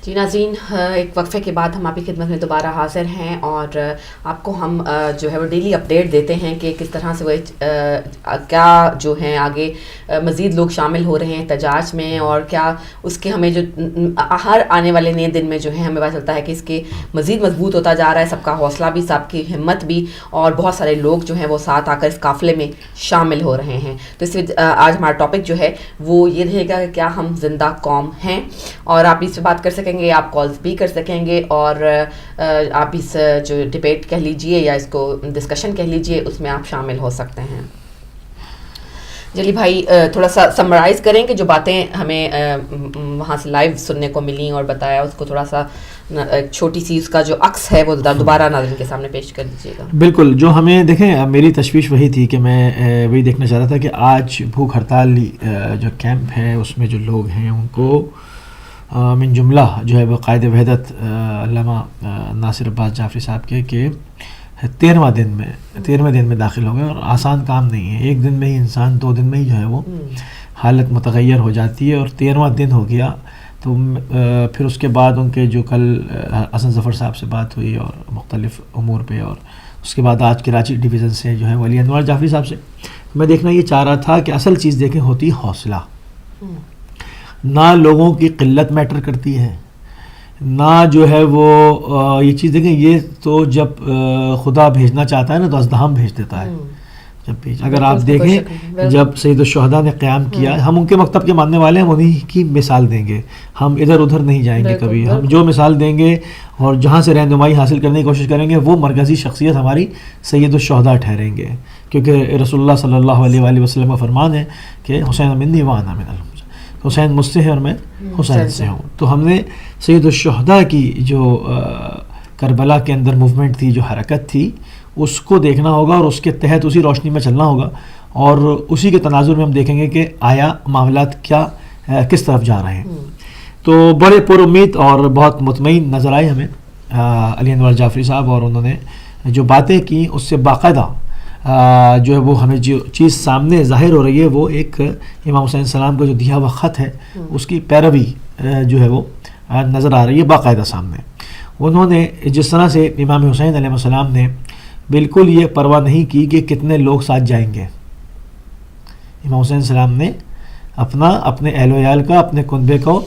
جی ناظرین، ایک وقفے کے بعد ہم آپ کی خدمت میں دوبارہ حاضر ہیں اور آپ کو ہم جو ہے وہ ڈیلی اپڈیٹ دیتے ہیں کہ کس طرح سے وہ کیا جو ہیں آگے مزید لوگ شامل ہو رہے ہیں احتجاج میں، اور کیا اس کے ہمیں جو ہر آنے والے نئے دن میں جو ہے ہمیں پتہ چلتا ہے کہ اس کے مزید مضبوط ہوتا جا رہا ہے سب کا حوصلہ بھی، سب کی ہمت بھی، اور بہت سارے لوگ جو ہیں وہ ساتھ آ کر اس قافلے میں شامل ہو رہے ہیں. تو اس آج ہمارا ٹاپک جو ہے وہ یہ رہے گا کہ کیا ہم زندہ قوم ہیں، اور آپ اس سے بات کر سکیں گے، آپ کالز بھی کر سکیں گے، اور آپ اس جو ڈبیٹ کہہ لیجئے یا اس کو ڈسکشن کہہ لیجئے اس میں آپ شامل ہو سکتے ہیں. جلی بھائی تھوڑا سا سمرائز کریں کہ جو باتیں ہمیں وہاں سے لائیو سننے کو ملیں اور بتایا، اس کو تھوڑا سا ایک چھوٹی سی اس کا جو عکس ہے وہ دوبارہ ناظرین کے سامنے پیش کر دیجیے گا. بالکل، جو ہمیں دیکھیں میری تشویش وہی تھی کہ میں وہی دیکھنا چاہ رہا تھا کہ آج بھوک ہڑتال جو کیمپ ہے اس میں جو لوگ ہیں ان کو من جملہ جو ہے وہ قائد وحدت علامہ ناصر عباس جعفری صاحب کے کہ 13ویں دن میں داخل ہو گئے، اور آسان کام نہیں ہے. ایک دن میں ہی انسان 2 دن میں ہی جو ہے وہ حالت متغیر ہو جاتی ہے، اور 13واں دن ہو گیا. تو پھر اس کے بعد ان کے جو کل حسن ظفر صاحب سے بات ہوئی اور مختلف امور پہ، اور اس کے بعد آج کراچی ڈویژن سے جو ہے ولی انوار جعفری صاحب سے میں دیکھنا یہ چاہ رہا تھا کہ اصل چیز دیکھیں ہوتی حوصلہ. نہ لوگوں کی قلت میٹر کرتی ہے، نہ جو ہے وہ یہ چیز دیکھیں، یہ تو جب خدا بھیجنا چاہتا ہے نا تو ازدحام بھیج دیتا ہے. اگر آپ دیکھیں جب سید الشہداء نے قیام کیا، ہم ان کے مکتب کے ماننے والے ہیں، ہم انہی کی مثال دیں گے، ہم ادھر ادھر نہیں جائیں گے کبھی. ہم جو مثال دیں گے اور جہاں سے رہنمائی حاصل کرنے کی کوشش کریں گے وہ مرکزی شخصیت ہماری سید الشہداء ٹھہریں گے، کیونکہ رسول اللہ صلی اللہ علیہ وآلہ وسلم کا فرمان ہے کہ حسین منی وانا من المسلمین، حسین مجھ سے ہے اور میں حسین سے ہوں. تو ہم نے سید الشہداء کی جو کربلا کے اندر موومنٹ تھی، جو حرکت تھی، اس کو دیکھنا ہوگا اور اس کے تحت اسی روشنی میں چلنا ہوگا، اور اسی کے تناظر میں ہم دیکھیں گے کہ آیا معاملات کیا کس طرف جا رہے ہیں. تو بڑے پر امید اور بہت مطمئن نظر آئے ہمیں علی انوار جعفری صاحب، اور انہوں نے جو باتیں کی اس سے باقاعدہ جو ہے وہ ہمیں جو چیز سامنے ظاہر ہو رہی ہے وہ ایک امام حسین السلام کا جو دیا ہوا خط ہے اس کی پیروی جو ہے وہ نظر آ رہی ہے باقاعدہ سامنے. انہوں نے جس طرح سے امام حسین علیہ السلام نے بالکل یہ پرواہ نہیں کی کہ کتنے لوگ ساتھ جائیں گے. امام حسین السلام نے اپنے اہل و عیال کا، اپنے کنبے کو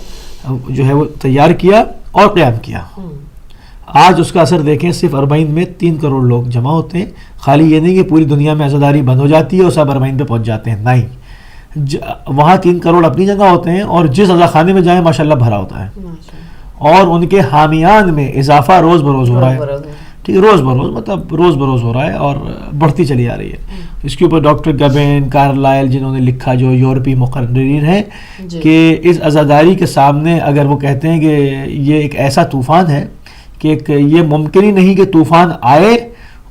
جو ہے وہ تیار کیا اور قیام کیا. آج اس کا اثر دیکھیں، صرف اربعین میں 3 کروڑ لوگ جمع ہوتے ہیں. خالی یہ نہیں کہ پوری دنیا میں عزاداری بند ہو جاتی ہے اور سب اربعین پہ پہنچ جاتے ہیں، نہیں، وہاں 3 کروڑ اپنی جگہ ہوتے ہیں، اور جس عزاخانے میں جائیں ماشاءاللہ بھرا ہوتا ہے، اور ان کے حامیان میں اضافہ روز بروز ہو رہا ہے. ٹھیک ہے، روز بروز ہو رہا ہے اور بڑھتی چلی آ رہی ہے. اس کے اوپر ڈاکٹر گبین کارلائل جنہوں نے لکھا، جو یورپی مقررین ہیں، کہ اس عزاداری کے سامنے اگر وہ کہتے ہیں کہ یہ ایک ایسا طوفان ہے کہ یہ ممکن ہی نہیں کہ طوفان آئے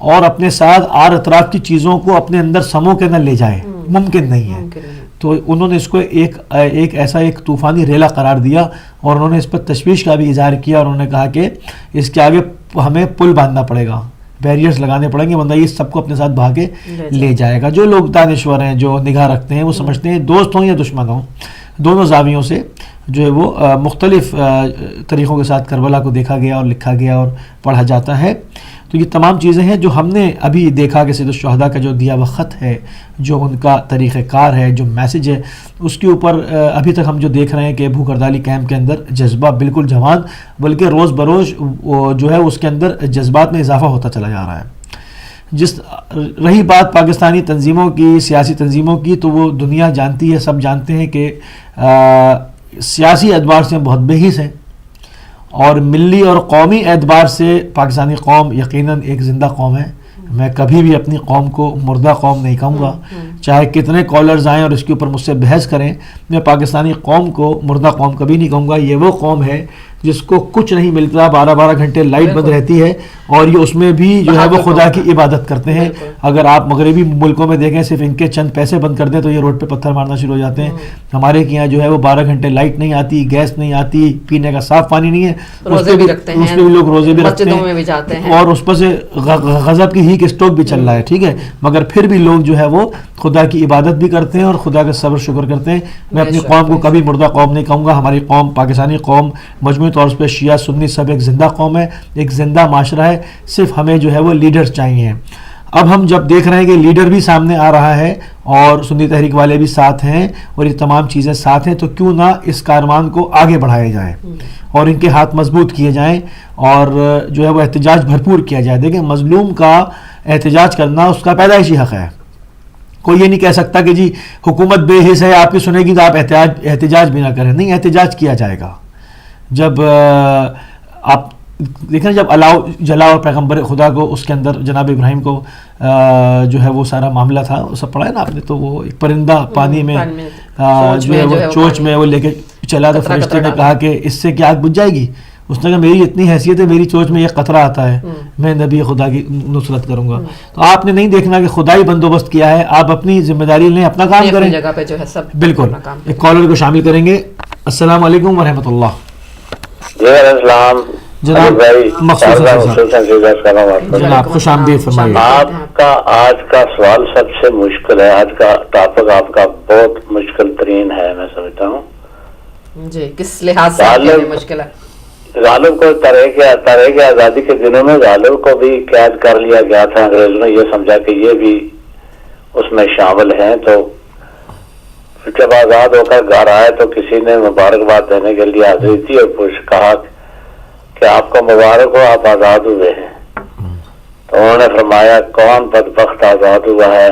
اور اپنے ساتھ آر اطراف کی چیزوں کو اپنے اندر سمو کے نہ لے جائے، ممکن نہیں ہے. تو انہوں نے اس کو ایک ایسا طوفانی ریلا قرار دیا، اور انہوں نے اس پر تشویش کا بھی اظہار کیا، اور انہوں نے کہا کہ اس کے آگے ہمیں پل باندھنا پڑے گا، بیریئرز لگانے پڑیں گے، ورنہ یہ سب کو اپنے ساتھ بھا کے لے جائے گا. جو لوگ دانشور ہیں، جو نگاہ رکھتے ہیں، وہ سمجھتے ہیں دوست ہوں یا دشمن ہوں، دونوں زاویوں سے جو ہے وہ مختلف طریقوں کے ساتھ کربلا کو دیکھا گیا اور لکھا گیا اور پڑھا جاتا ہے. تو یہ تمام چیزیں ہیں جو ہم نے ابھی دیکھا کہ سید الشہداء کا جو دیا ہوا خط ہے، جو ان کا طریقہ کار ہے، جو میسج ہے، اس کے اوپر ابھی تک ہم جو دیکھ رہے ہیں کہ بھوک ہڑتالی کیمپ کے اندر جذبہ بالکل جوان، بلکہ روز بروز جو ہے اس کے اندر جذبات میں اضافہ ہوتا چلا جا رہا ہے. رہی بات پاکستانی تنظیموں کی، سیاسی تنظیموں کی، تو وہ دنیا جانتی ہے، سب جانتے ہیں کہ سیاسی اعتبار سے بہت بے حس ہیں، اور ملی اور قومی اعتبار سے پاکستانی قوم یقیناً ایک زندہ قوم ہے. میں کبھی بھی اپنی قوم کو مردہ قوم نہیں کہوں گا، چاہے کتنے کالرز آئیں اور اس کے اوپر مجھ سے بحث کریں، میں پاکستانی قوم کو مردہ قوم کبھی نہیں کہوں گا. یہ وہ قوم ہے جس کو کچھ نہیں ملتا، 12 گھنٹے لائٹ بند رہتی ہے، اور یہ اس میں بھی جو ہے وہ خدا کی عبادت کرتے ہیں. اگر آپ مغربی ملکوں میں دیکھیں، صرف ان کے چند پیسے بند کر دیں تو یہ روڈ پہ پتھر مارنا شروع ہو جاتے ہیں. ہمارے یہاں جو ہے وہ 12 گھنٹے لائٹ نہیں آتی، گیس نہیں آتی، پینے کا صاف پانی نہیں ہے، روزے بھی رکھتے ہیں، اس میں بھی لوگ روزے بھی رکھتے ہیں، اور اس پر سے غضب کی ہیٹ اسٹروک بھی چل رہا ہے. ٹھیک ہے، مگر پھر بھی لوگ جو ہے وہ خدا کی عبادت بھی کرتے ہیں اور خدا کا صبر شکر کرتے ہیں. میں اپنی قوم کو کبھی مردہ قوم نہیں کہوں گا. ہماری قوم، پاکستانی قوم، مجموعی طور پہ شیعہ سنی سب ایک زندہ قوم ہے، ایک زندہ معاشرہ ہے، صرف ہمیں جو ہے وہ لیڈرز چاہیے. اب ہم جب دیکھ رہے ہیں کہ لیڈر بھی سامنے آ رہا ہے اور سنی تحریک والے بھی ساتھ ہیں اور یہ تمام چیزیں ساتھ ہیں، تو کیوں نہ اس کارمان کو آگے بڑھایا جائے اور ان کے ہاتھ مضبوط کیے جائیں اور جو ہے وہ احتجاج بھرپور کیا جائے. دیکھیں مظلوم کا احتجاج کرنا اس کا پیدائشی حق ہے. کوئی یہ نہیں کہہ سکتا کہ جی حکومت بے حس ہے، آپ کی سنے گی تو آپ احتجاج بھی نہ کریں. نہیں، احتجاج کیا جائے گا. جب آپ دیکھیں جب الاؤ جلا اور پیغمبر خدا کو اس کے اندر جناب ابراہیم کو جو ہے وہ سارا معاملہ تھا، وہ سب پڑھا ہے نا آپ نے، تو وہ ایک پرندہ پانی میں جو ہے وہ چوچ میں وہ لے کے چلا، تو فرشتے نے کہا کہ اس سے کیا آگ بجھ جائے گی؟ اس نے کہا میری اتنی حیثیت ہے، میری چوچ میں یہ قطرہ آتا ہے، میں نبی خدا کی نصرت کروں گا. تو آپ نے نہیں دیکھنا کہ خدائی بندوبست کیا ہے، آپ اپنی ذمہ داری لیں، اپنا کام کریں. جگہ پہ جو ہے سب بالکل. ایک کالر کو شامل کریں گے. السلام علیکم ورحمۃ اللہ. جی السلام جناب جناب خوش آمدید فرمائیے. آپ کا آج کا سوال سب سے مشکل ہے، آج کا ٹاپک آپ کا بہت مشکل ترین ہے، میں سمجھتا ہوں. جی کس لحاظ سے مشکل ہے؟ غالب کو تحریک آزادی کے دنوں میں غالب کو بھی قید کر لیا گیا تھا. انگریزوں نے یہ سمجھا کہ یہ بھی اس میں شامل ہیں، تو جب آزاد ہو کر گھر آئے تو کسی نے مبارکباد دینے کے لیے حاضری تھی اور کہا کہ آپ کو مبارک ہو، آپ آزاد ہوئے ہیں. تو انہوں نے فرمایا کون بدبخت آزاد ہوا ہے،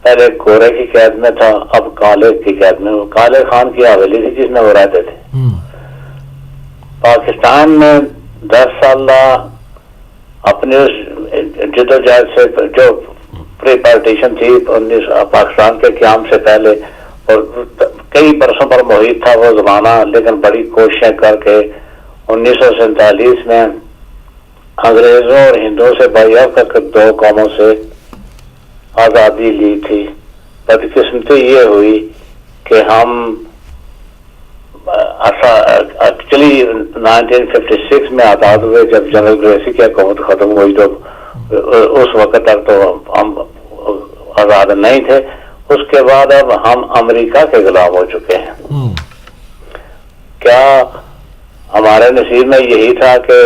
پہلے گورے کی قید میں تھا، اب کالے کی قید میں. کالے خان کی حویلی تھی جس میں وہ رہتے تھے. پاکستان میں 10 سالہ اپنے جدوجہد سے جو پری پارٹیشن تھی پاکستان کے قیام سے پہلے، اور کئی برسوں پر محیط تھا وہ زمانہ، لیکن بڑی کوششیں کر کے 1947 میں انگریزوں اور ہندوؤں سے بیعت کر کے 2 قوموں سے آزادی لی تھی. بدقسمتی یہ ہوئی کہ ہم ایکچولی 1956 میں آزاد ہوئے جب جنرل گریسی کی حکومت ختم ہوئی، تو اس وقت تک تو ہم آزاد نہیں تھے. اس کے بعد اب ہم امریکہ کے غلام ہو چکے ہیں. کیا ہمارے نصیب میں یہی تھا کہ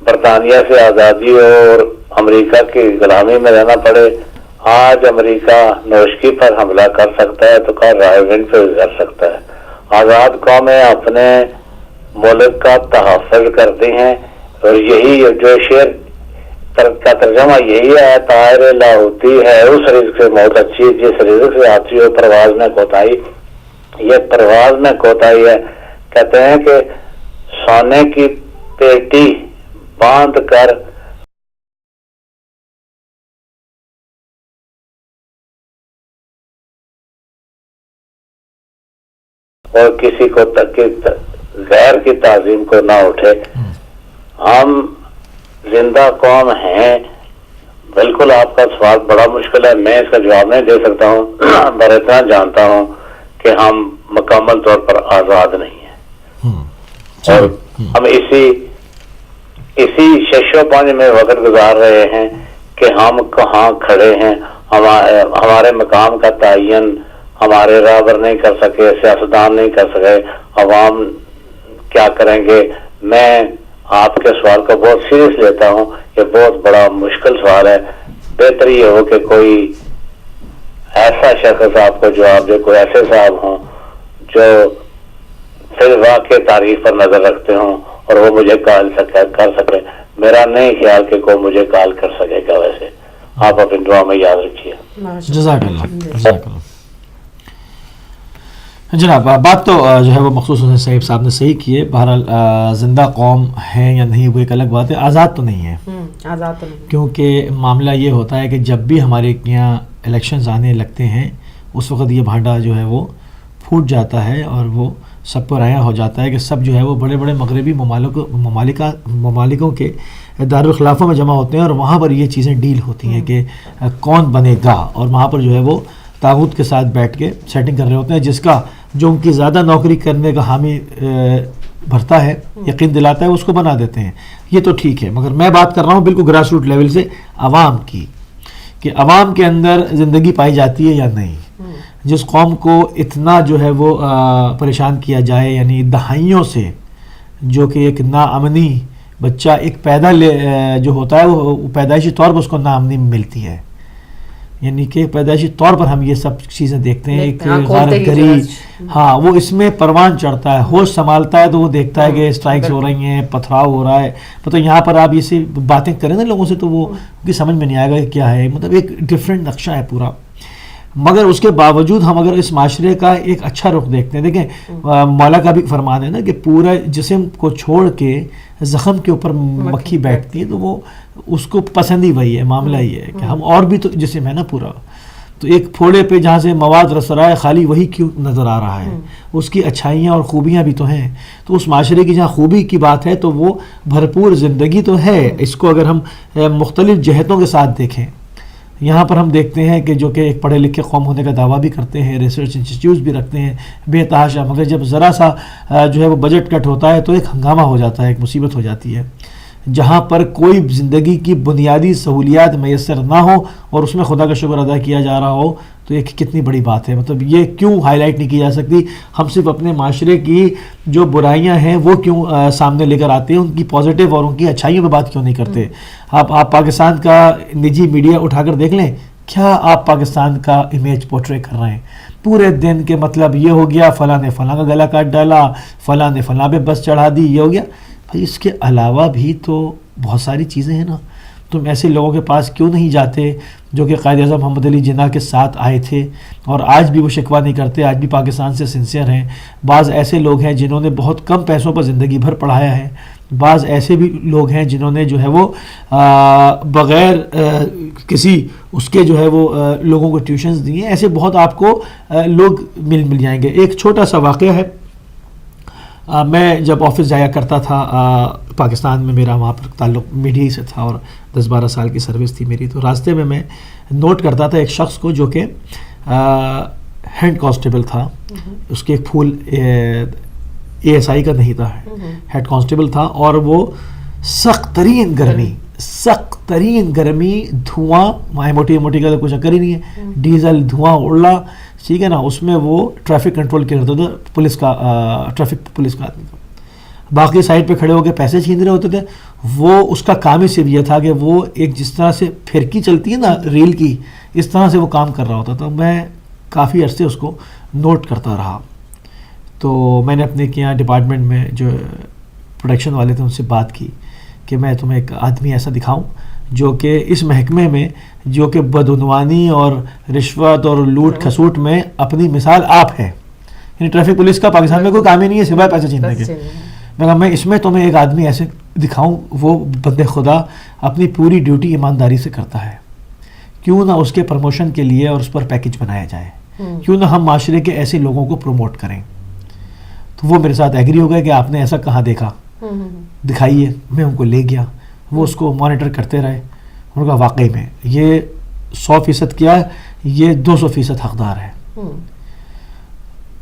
برطانیہ سے آزادی ہو اور امریکہ کی غلامی میں رہنا پڑے؟ آج امریکہ نوشکی پر حملہ کر سکتا ہے تو کل راولپنڈی پہ کر سکتا ہے. آزاد قومیں اپنے ملک کا تحفظ کرتی ہیں، اور یہی جو شعر کا ترجمہ یہی ہے، طائر لاہوتی ہے اس رزق سے موت اچھی، جس رزق سے آتی ہو پرواز میں کوتاہی. یہ پرواز میں کوتاہی ہے. کہتے ہیں کہ سونے کی پیٹی باندھ کر اور کسی کو غیر کی تعظیم کو نہ اٹھے. ہم زندہ قوم ہیں. بالکل آپ کا سوال بڑا مشکل ہے، میں اس کا جواب نہیں دے سکتا ہوں، پر اتنا جانتا ہوں کہ ہم مکمل طور پر آزاد نہیں ہیں، اور ہم اسی شش و پنج میں وقت گزار رہے ہیں کہ ہم کہاں کھڑے ہیں. ہمارے مقام کا تعین ہمارے رہبر نہیں کر سکے، سیاستدان نہیں کر سکے، عوام کیا کریں گے. میں آپ کے سوال کو بہت سیریس لیتا ہوں، یہ بہت بڑا مشکل سوال ہے. بہتر یہ ہو کہ کوئی ایسا شخص آپ کو جواب دے، کوئی ایسے صاحب ہوں جو پھر واقع تاریخ پر نظر رکھتے ہوں اور وہ مجھے کال کر سکے. میرا نہیں خیال کہ کوئی مجھے کال کر سکے گا. ویسے آپ اپنی دعا میں یاد رکھیے. جزاک اللہ. جناب بات تو جو ہے وہ مخصوص حسین صاحب صاحب نے صحیح کی ہے. بہرحال زندہ قوم ہے یا نہیں وہ ایک الگ بات ہے. آزاد تو نہیں ہے، آزاد تو نہیں، کیونکہ معاملہ یہ ہوتا ہے کہ جب بھی ہمارے یہاں الیکشنز آنے لگتے ہیں اس وقت یہ بھانڈا جو ہے وہ پھوٹ جاتا ہے اور وہ سب پر آیا ہو جاتا ہے کہ سب جو ہے وہ بڑے بڑے مغربی ممالکوں کے دارالخلافوں میں جمع ہوتے ہیں اور وہاں پر یہ چیزیں ڈیل ہوتی ہیں کہ کون بنے گا، اور وہاں پر جو ہے وہ طاغوت کے ساتھ بیٹھ کے سیٹنگ کر رہے ہوتے ہیں، جس کا جو ان کی زیادہ نوکری کرنے کا حامی بھرتا ہے، یقین دلاتا ہے، اس کو بنا دیتے ہیں. یہ تو ٹھیک ہے، مگر میں بات کر رہا ہوں بالکل گراس روٹ لیول سے عوام کی، کہ عوام کے اندر زندگی پائی جاتی ہے یا نہیں. جس قوم کو اتنا جو ہے وہ پریشان کیا جائے، یعنی دہائیوں سے جو کہ ایک ناامنی بچہ ایک جو ہوتا ہے وہ پیدائشی طور پر اس کو ناامنی ملتی ہے، یعنی کہ پیدائشی طور پر ہم یہ سب چیزیں دیکھتے ہیں. ایک غارت گری، ہاں وہ اس میں پروان چڑھتا ہے، ہوش سنبھالتا ہے تو وہ دیکھتا ہے کہ اسٹرائکس ہو رہی ہیں، پتھراؤ ہو رہا ہے. مطلب یہاں پر آپ یہ باتیں کریں نا لوگوں سے تو وہ کی سمجھ میں نہیں آئے گا کہ کیا ہے. مطلب ایک ڈفرینٹ نقشہ ہے پورا. مگر اس کے باوجود ہم اگر اس معاشرے کا ایک اچھا رخ دیکھتے ہیں، دیکھیں مولا کا بھی فرمان ہے نا کہ پورا جسم کو چھوڑ کے زخم کے اوپر مکھی بیٹھتی ہے، تو وہ اس کو پسند ہی وہی ہے. معاملہ یہ ہے کہ ہم اور بھی تو جسم ہے نا پورا، تو ایک پھوڑے پہ جہاں سے مواد رس رہا ہے خالی وہی کیوں نظر آ رہا ہے، اس کی اچھائیاں اور خوبیاں بھی تو ہیں. تو اس معاشرے کی جہاں خوبی کی بات ہے تو وہ بھرپور زندگی تو ہے. اس کو اگر ہم مختلف جہتوں کے ساتھ دیکھیں، یہاں پر ہم دیکھتے ہیں کہ جو کہ ایک پڑھے لکھے قوم ہونے کا دعویٰ بھی کرتے ہیں، ریسرچ انسٹیٹیوٹس بھی رکھتے ہیں بے تحاشا، مگر جب ذرا سا جو ہے وہ بجٹ کٹ ہوتا ہے تو ایک ہنگامہ ہو جاتا ہے، ایک مصیبت ہو جاتی ہے. جہاں پر کوئی زندگی کی بنیادی سہولیات میسر نہ ہو اور اس میں خدا کا شکر ادا کیا جا رہا ہو تو ایک کتنی بڑی بات ہے. مطلب یہ کیوں ہائی لائٹ نہیں کی جا سکتی؟ ہم صرف اپنے معاشرے کی جو برائیاں ہیں وہ کیوں سامنے لے کر آتے ہیں، ان کی پازیٹیو اور ان کی اچھائیوں پہ بات کیوں نہیں کرتے؟ آپ پاکستان کا نجی میڈیا اٹھا کر دیکھ لیں، کیا آپ پاکستان کا امیج پورٹرے کر رہے ہیں پورے دن کے؟ مطلب یہ ہو گیا فلاں نے فلاں کا گلا کاٹ ڈالا، فلاں نے فلاں پہ بس چڑھا دی، یہ ہو گیا. بھائی اس کے علاوہ بھی تو بہت ساری چیزیں ہیں نا. تم ایسے لوگوں کے پاس کیوں نہیں جاتے جو کہ قائد اعظم محمد علی جناح کے ساتھ آئے تھے اور آج بھی وہ شکوہ نہیں کرتے، آج بھی پاکستان سے سنسیئر ہیں. بعض ایسے لوگ ہیں جنہوں نے بہت کم پیسوں پر زندگی بھر پڑھایا ہے، بعض ایسے بھی لوگ ہیں جنہوں نے جو ہے وہ بغیر کسی اس کے جو ہے وہ لوگوں کو ٹیوشنز دی ہیں. ایسے بہت آپ کو لوگ مل جائیں گے. ایک چھوٹا سا واقعہ ہے. میں جب آفس جایا کرتا تھا پاکستان میں، میرا وہاں پر تعلق میڈیا سے تھا اور 10-12 سال کی سروس تھی میری، تو راستے میں نوٹ کرتا تھا ایک شخص کو جو کہ ہیڈ کانسٹیبل تھا. اس کے ایک پھول ASI کا نہیں تھا، ہیڈ کانسٹیبل تھا، اور وہ سخت ترین گرمی دھواں، موٹی کا تو کچھ چکر ہی نہیں ہے، ڈیزل دھواں اڑلا، ٹھیک ہے نا. اس میں وہ ٹریفک کنٹرول کیا کرتا تھا، ٹریفک پولیس کا آدمی تھا. باقی سائڈ پہ کھڑے ہو کے پیسے چھین رہے ہوتے تھے. وہ اس کا کام ہی صرف یہ تھا کہ وہ ایک جس طرح سے پھرکی چلتی ہے نا ریل کی، اس طرح سے وہ کام کر رہا ہوتا تھا. میں کافی عرصے اس کو نوٹ کرتا رہا. تو میں نے اپنے یہاں ڈپارٹمنٹ میں جو پروڈکشن والے تھے ان سے بات کی کہ میں تمہیں ایک آدمی ایسا دکھاؤں جو کہ اس محکمے میں جو کہ بدعنوانی اور رشوت اور لوٹ کھسوٹ میں اپنی مثال آپ ہے. یعنی ٹریفک پولیس کا پاکستان میں کوئی کام ہی نہیں ہے سوائے پیسے چھیننے کے. میں کہا میں اس میں تمہیں ایک آدمی ایسے دکھاؤں، وہ بندے خدا اپنی پوری ڈیوٹی ایمانداری سے کرتا ہے. کیوں نہ اس کے پروموشن کے لیے اور اس پر پیکج بنایا جائے، کیوں نہ ہم معاشرے کے ایسے لوگوں کو پروموٹ کریں. تو وہ میرے ساتھ ایگری ہو گئے کہ آپ نے ایسا کہاں دیکھا، دکھائیے. میں ان کو لے گیا، وہ اس کو مانیٹر کرتے رہے. انہوں نے کہا واقعی میں یہ 100% کیا ہے، یہ 200% حقدار ہے.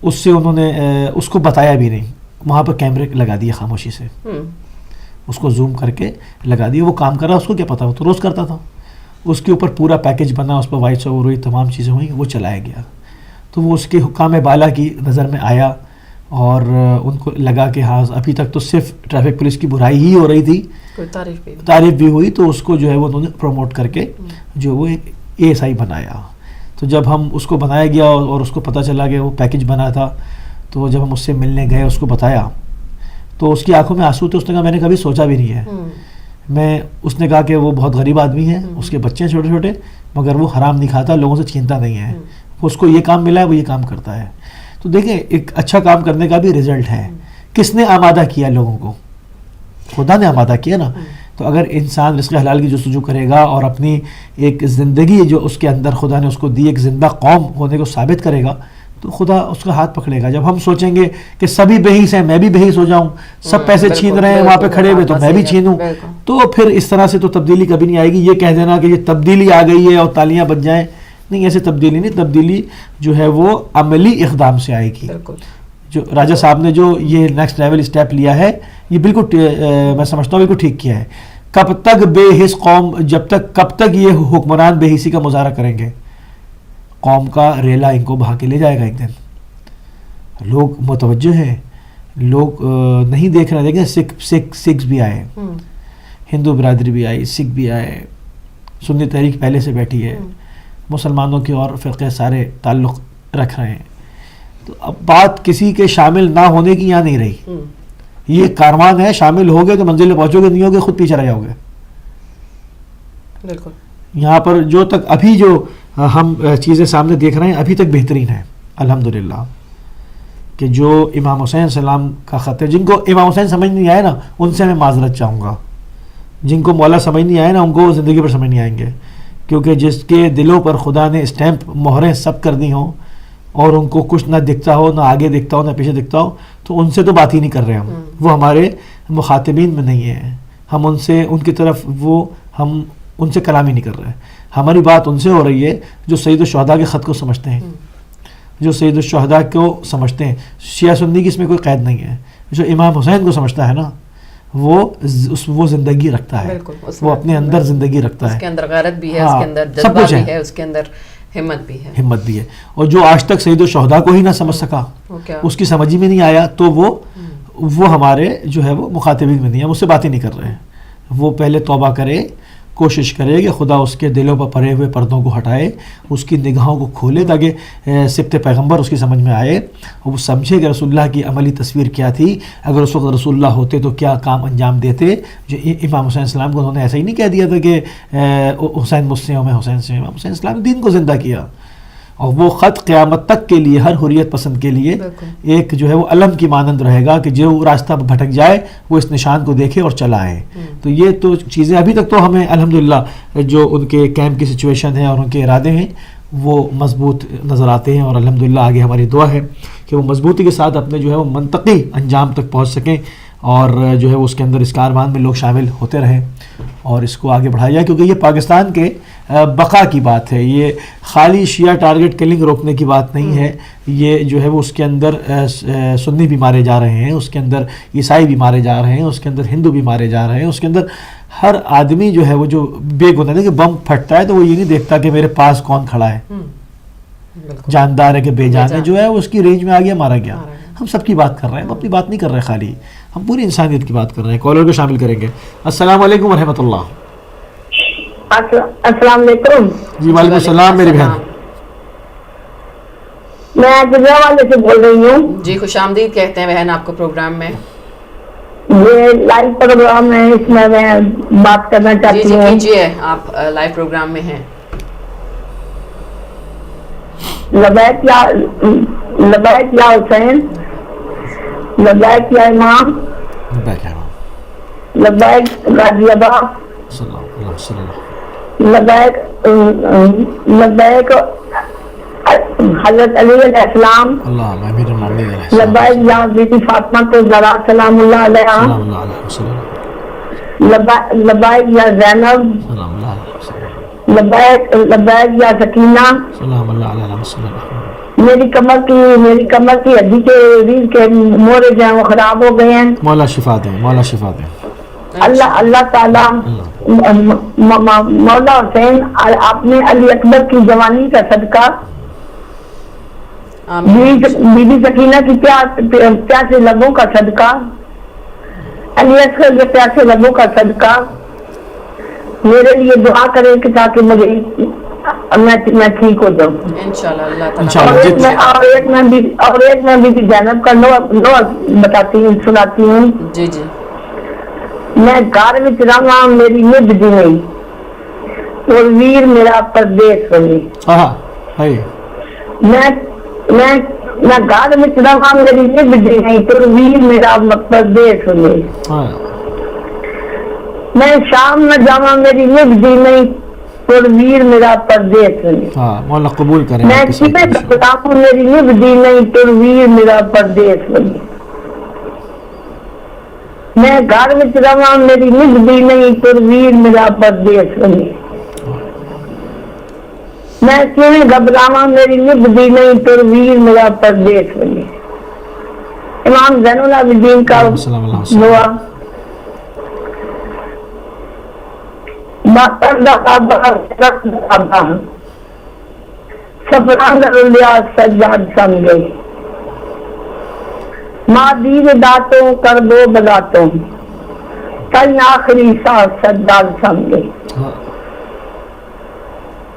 اس سے انہوں نے اس کو بتایا بھی نہیں، وہاں پر کیمرے لگا دیے خاموشی سے، اس کو زوم کر کے لگا دیے. وہ کام کر رہا، اس کو کیا پتا، وہ تو روز کرتا تھا. اس کے اوپر پورا پیکج بنا، اس پر وائس اوور ہوئی، تمام چیزیں ہوئیں، وہ چلایا گیا. تو وہ اس کے حکام بالا کی نظر میں آیا اور ان کو لگا کہ ہاں ابھی تک تو صرف ٹریفک پولیس کی برائی ہی ہو رہی تھی، تعریف بھی ہوئی. تو اس کو جو ہے وہ انہوں نے پروموٹ کر کے جو وہ ایک ASI بنایا. تو جب ہم اس کو بنایا گیا اور اس کو پتہ چلا کہ وہ پیکج بنا تھا، تو جب ہم اس سے ملنے گئے اس کو بتایا تو اس کی آنکھوں میں آنسو تھے. اس نے کہا میں نے کبھی سوچا بھی نہیں ہے. اس نے کہا کہ وہ بہت غریب آدمی ہے، اس کے بچے ہیں چھوٹے چھوٹے، مگر وہ حرام نہیں کھاتا، لوگوں سے چھینتا نہیں ہے. اس کو یہ کام ملا ہے، وہ یہ کام کرتا ہے. تو دیکھیں ایک اچھا کام کرنے کا بھی رزلٹ ہے. کس نے آمادہ کیا لوگوں کو؟ خدا نے آمادہ کیا نا. تو اگر انسان رزق حلال کی جستجو کرے گا اور اپنی ایک زندگی جو اس کے اندر خدا نے اس کو دی ایک زندہ قوم ہونے کو ثابت کرے گا تو خدا اس کا ہاتھ پکڑے گا. جب ہم سوچیں گے کہ سبھی بہیس ہیں، میں بھی بہیس ہو جاؤں، سب پیسے چھین رہے ہیں وہاں پہ کھڑے ہوئے تو میں بھی چھینوں، تو پھر اس طرح سے تو تبدیلی کبھی نہیں آئے گی. یہ کہہ دینا کہ یہ تبدیلی آ گئی ہے اور تالیاں بج جائیں، نہیں، ایسے تبدیلی نہیں. تبدیلی جو ہے وہ عملی اقدام سے آئے گی. جو راجہ صاحب نے جو یہ نیکسٹ لیول اسٹیپ لیا ہے، یہ بالکل میں سمجھتا ہوں بالکل ٹھیک کیا ہے. کب تک بے حس قوم، کب تک یہ حکمران بے حسی کا مظاہرہ کریں گے؟ قوم کا ریلا ان کو بہا کے لے جائے گا ایک دن. لوگ متوجہ ہیں، لوگ نہیں دیکھ رہے. دیکھیں سکھ بھی آئے, ہندو برادری بھی آئی, سکھ بھی آئے, سنی تحریک پہلے سے بیٹھی ہے, مسلمانوں کے اور فرقے سارے تعلق رکھ رہے ہیں. تو اب بات کسی کے شامل نہ ہونے کی یہاں نہیں رہی. یہ کاروان ہے, شامل ہوگے تو منزل پہنچو گے, نہیں ہوگے خود پیچھے رہ جاؤ گے. بالکل یہاں پر جو تک ابھی جو ہم چیزیں سامنے دیکھ رہے ہیں ابھی تک بہترین ہے الحمدللہ, کہ جو امام حسین السلام کا خط ہے, جن کو امام حسین سمجھ نہیں آئے نا ان سے میں معذرت چاہوں گا, جن کو مولا سمجھ نہیں آئے نا ان کو زندگی پر سمجھ نہیں آئیں گے, کیونکہ جس کے دلوں پر خدا نے اسٹیمپ مہریں سب کر دی ہوں اور ان کو کچھ نہ دکھتا ہو, نہ آگے دکھتا ہو, نہ پیچھے دکھتا ہو, تو ان سے تو بات ہی نہیں کر رہے ہم, وہ ہمارے مخاطبین میں نہیں ہیں, ہم ان سے ان کی طرف ہم ان سے کلام ہی نہیں کر رہے. ہماری بات ان سے ہو رہی ہے جو سید الشہداء کے خط کو سمجھتے ہیں, جو سید الشہداء کو سمجھتے ہیں. شیعہ سنی کی اس میں کوئی قید نہیں ہے. جو امام حسین کو سمجھتا ہے نا وہ زندگی رکھتا ہے, وہ اپنے اندر زندگی رکھتا ہے, اس کے اندر غیرت بھی ہے, اس کے اندر جذبہ بھی ہے, اس کے اندر ہمت بھی ہے. اور جو آج تک سید الشہداء کو ہی نہ سمجھ سکا, اس کی سمجھ میں نہیں آیا, تو وہ ہمارے جو ہے وہ مخاطبین میں نہیں ہے, ہم اس سے بات ہی نہیں کر رہے ہیں. وہ پہلے توبہ کرے, کوشش کرے کہ خدا اس کے دلوں پر پڑے ہوئے پردوں کو ہٹائے, اس کی نگاہوں کو کھولے تاکہ صبت پیغمبر اس کی سمجھ میں آئے, اور وہ سمجھے کہ رسول اللہ کی عملی تصویر کیا تھی. اگر اس وقت رسول اللہ ہوتے تو کیا کام انجام دیتے. جو امام حسین السلام کو انہوں نے ایسا ہی نہیں کہہ دیا تھا کہ حسین مجھ سے ہوں میں حسین سے ہوں. امام حسین السلام دین کو زندہ کیا, اور وہ خط قیامت تک کے لیے ہر حریت پسند کے لیے ایک جو ہے وہ علم کی مانند رہے گا کہ جو راستہ بھٹک جائے وہ اس نشان کو دیکھے اور چلا آئے. تو یہ تو چیزیں ابھی تک تو ہمیں الحمدللہ جو ان کے کیمپ کی سچویشن ہے اور ان کے ارادے ہیں وہ مضبوط نظر آتے ہیں, اور الحمدللہ آگے ہماری دعا ہے کہ وہ مضبوطی کے ساتھ اپنے جو ہے وہ منطقی انجام تک پہنچ سکیں, اور جو ہے اس کے اندر اس کاروان میں لوگ شامل ہوتے رہیں اور اس کو آگے بڑھایا جائے. کیونکہ یہ پاکستان کے بقا کی بات ہے, یہ خالی شیعہ ٹارگٹ کلنگ روکنے کی بات نہیں ہے. یہ جو ہے وہ اس کے اندر سنی بھی مارے جا رہے ہیں, اس کے اندر عیسائی بھی مارے جا رہے ہیں, اس کے اندر ہندو بھی مارے جا رہے ہیں, اس کے اندر ہر آدمی جو ہے وہ جو بے گناہ ہے کہ بم پھٹتا ہے تو وہ یہ نہیں دیکھتا کہ میرے پاس کون کھڑا ہے, جاندار ہے کہ بے جان ہے, جو ہے اس کی رینج میں آ گیا مارا گیا. ہم سب کی بات کر رہے ہیں, ہم اپنی بات نہیں کر رہے خالی, ہم پوری انسانیت کی بات کر رہے ہیں. کالر کو شامل کریں گے. السلام علیکم ورحمۃ اللہ. السلام علیکم. جی وعلیکم السلام میری بہن. میں گجرا والے سے بول رہی ہوں. جی خوش آمدید کہتے ہیں بہن آپ کو پروگرام میں. یہ لائیو پروگرام ہے, اس میں بات کرنا چاہتی ہوں. جی کیجیے, آپ لائیو پروگرام میں ہیں. لبیک یا حسین, لبیک یا امام, لبیک غازی آباد, لبیک حضرت علی علیہ السلام, لبیک یا بی بی فاطمہ الزہرا سلام اللہ علیہا, لبیک یا زینب, لبیک یا سکینہ. میری کمر کی ہڈی کے ریڑھ کے مورے جو ہیں وہ خراب ہو گئے ہیں. مولا شفا دیں, مولا شفا دیں. اللہ تعالیٰ مولا حسین اپنے علی اکبر کی جوانی کا صدقہ, بی بی سکینہ کی پیاسے لبوں کا صدقہ, علی اکبر کے پیاسے لبوں کا صدقہ میرے لیے دعا کریں کہ تاکہ مجھے میں ٹھیک ہو جاؤں انشاءاللہ. اللہ تعالیٰ. اور ایک میں بی بی زینب کا نوع بتاتی ہوں, سناتی ہوں. جی جی. میں گھر وچ رہاں میری نبھ دی نہیں, اور ویر میرا پردیس ہوئی. میں گھر وچ رہاں میری نبھ دی نہیں, اور ویر میرا پردیس ہوئی. میں شام میں جاواں میری نبھ دی نہیں, اور ویر میرا پردیس ہوئی. مولا قبول کریں. میں کبے بتاؤں میری نبھ دی نہیں, اور ویر میرا پردیس ہوئی. میں گھر وچ رہاں میری نبھ دی نہیں, اور ویر میرا پردیس ہوئی. میں کیویں گھبراواں میری نبھ دی نہیں, اور ویر میرا پردیس ہوئی. امام زین العابدین کا دعا. سفران رلیا سجاد سمجھے, ماں دیر داتوں کر دو بگاتوں کئی آخری ساتھ سجاد سمجھے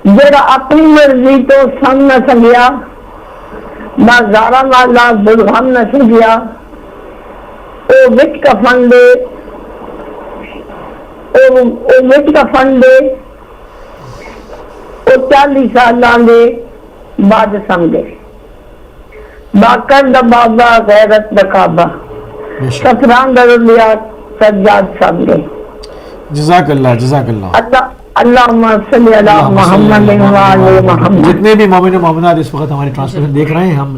جڑا اپنی مرضی تو سن نہ سنگیا بازارہ والا بلغم نہ سنگیا او وچ کفن دے او وچ کفن دے او 40 سالاں دے بعد سمجھے باکر دا بابا غیرت دا کعبہ سفران دا لیا سجاد سمجھے. جزاک اللہ اللہم صلی علی محمد وعلی محمد. جتنے بھی مومن و مومنات اس وقت ہماری ٹرانسمیشن دیکھ رہے ہیں، ہم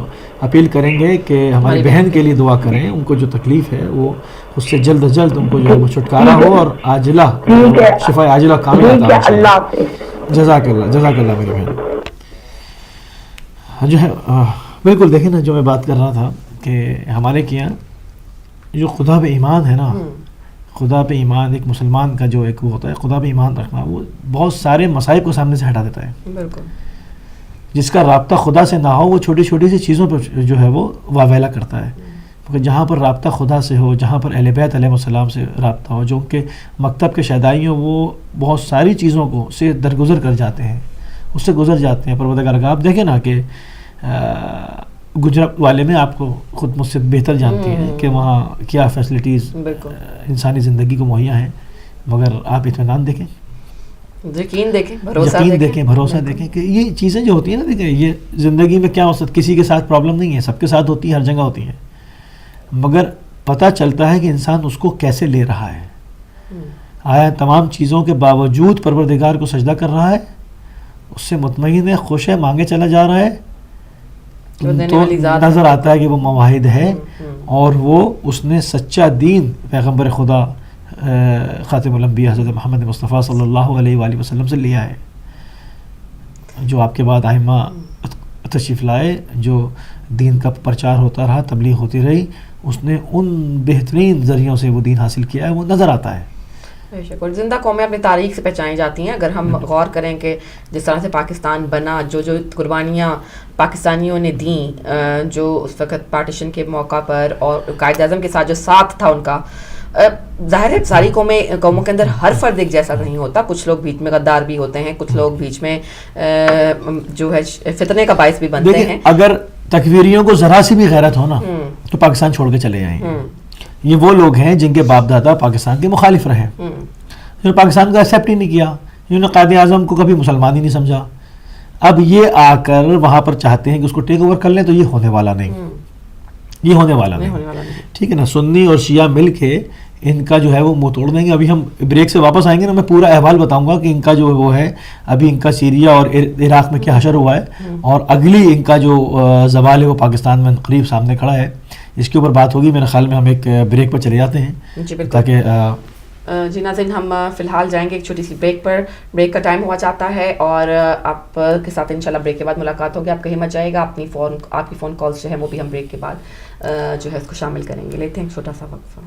اپیل کریں گے کہ ہماری بہن کے لیے دعا کریں، ان کو جو تکلیف ہے وہ اس سے جلد از جلد ان کو جو ہے وہ چھٹکارا ہو اور عاجلہ شفا عاجلہ کامل عطا ہو. اللہ حافظ. جزاک اللہ میری بہن. جو ہے بالکل دیکھیں نا، جو میں بات کر رہا تھا کہ ہمارے کے یہاں جو خدا پہ ایمان ہے نا، خدا پہ ایمان ایک مسلمان کا جو ایک وہ ہوتا ہے، خدا پہ ایمان رکھنا، وہ بہت سارے مصائب کو سامنے سے ہٹا دیتا ہے. بالکل. جس کا رابطہ خدا سے نہ ہو وہ چھوٹی چھوٹی سی چیزوں پر جو ہے وہ واویلا کرتا ہے. کیونکہ جہاں پر رابطہ خدا سے ہو، جہاں پر اہل بیت علیہ السلام سے رابطہ ہو، جو ان کے مکتب کے شہدائی ہوں، وہ بہت ساری چیزوں کو سے درگزر کر جاتے ہیں، اس سے گزر جاتے ہیں. پروردگار کا آپ دیکھیں نا کہ گجرات والے میں آپ کو خود مجھ سے بہتر جانتی ہیں کہ وہاں کیا فیسلٹیز انسانی زندگی کو مہیا ہیں، مگر آپ اطمینان دیکھیں، یقین دیکھیں، بھروسہ دیکھیں کہ یہ چیزیں جو ہوتی ہیں نا، دیکھیں یہ زندگی میں کیا ہوتا ہے، کسی کے ساتھ پرابلم نہیں ہے، سب کے ساتھ ہوتی ہے، ہر جگہ ہوتی ہے، مگر پتہ چلتا ہے کہ انسان اس کو کیسے لے رہا ہے. آیا تمام چیزوں کے باوجود پروردگار کو سجدہ کر رہا ہے، اس سے مطمئن ہے، خوش ہے، مانگے چلا جا رہا ہے، تو نظر آتا ہے کہ وہ مواحد ہے اور وہ اس نے سچا دین پیغمبر خدا خاتم الانبیاء حضرت محمد مصطفیٰ صلی اللہ علیہ وآلہ وسلم سے لیا ہے. جو آپ کے بعد آئمہ تشریف لائے، جو دین کا پرچار ہوتا رہا، تبلیغ ہوتی رہی، اس نے ان بہترین ذریعوں سے وہ دین حاصل کیا ہے، وہ نظر آتا ہے. اور زندہ قومیں اپنی تاریخ سے پہچانی جاتی ہیں. اگر ہم غور کریں کہ جس طرح سے پاکستان بنا، جو قربانیاں پاکستانیوں نے دیں، جو اس وقت پارٹیشن کے موقع پر، اور قائد اعظم کے ساتھ جو ساتھ تھا ان کا، ظاہر ہے ساری قوموں کے اندر ہر فرد ایک جیسا نہیں ہوتا. کچھ لوگ بیچ میں غدار بھی ہوتے ہیں، کچھ لوگ بیچ میں جو ہے فتنے کا باعث بھی بنتے ہیں. اگر تکفیریوں کو ذرا سی بھی غیرت ہو نا تو پاکستان چھوڑ کے چلے جائیں. یہ وہ لوگ ہیں جن کے باپ دادا پاکستان کے مخالف رہے، جنہوں نے پاکستان کو ایکسیپٹ ہی نہیں کیا، جنہوں نے قائد اعظم کو کبھی مسلمان ہی نہیں سمجھا. اب یہ آ کر وہاں پر چاہتے ہیں کہ اس کو ٹیک اوور کر لیں، تو یہ ہونے والا نہیں، یہ ہونے والا نہیں. ٹھیک ہے نا، سنی اور شیعہ مل کے ان کا جو ہے وہ منہ توڑ دیں گے. ابھی ہم بریک سے واپس آئیں گے نا، میں پورا احوال بتاؤں گا کہ ان کا جو وہ ہے ابھی ان کا سیریا اور عراق میں کیا حشر ہوا ہے، اور اگلی ان کا جو زوال ہے وہ پاکستان میں قریب سامنے کھڑا ہے. اس کے اوپر بات ہوگی. میرے خیال میں ہم ایک بریک پر چلے جاتے ہیں تاکہ جی ناظرین، ہم فی الحال جائیں گے ایک چھوٹی سی بریک پر. بریک کا ٹائم ہوا جاتا ہے اور آپ کے ساتھ انشاءاللہ بریک کے بعد ملاقات ہوگی. آپ کہیں مت جائے گا. آپ کی فون کالز جو ہے وہ بھی ہم بریک کے بعد جو ہے اس کو شامل کریں گے. لیتے ہیں ایک چھوٹا سا وقفہ.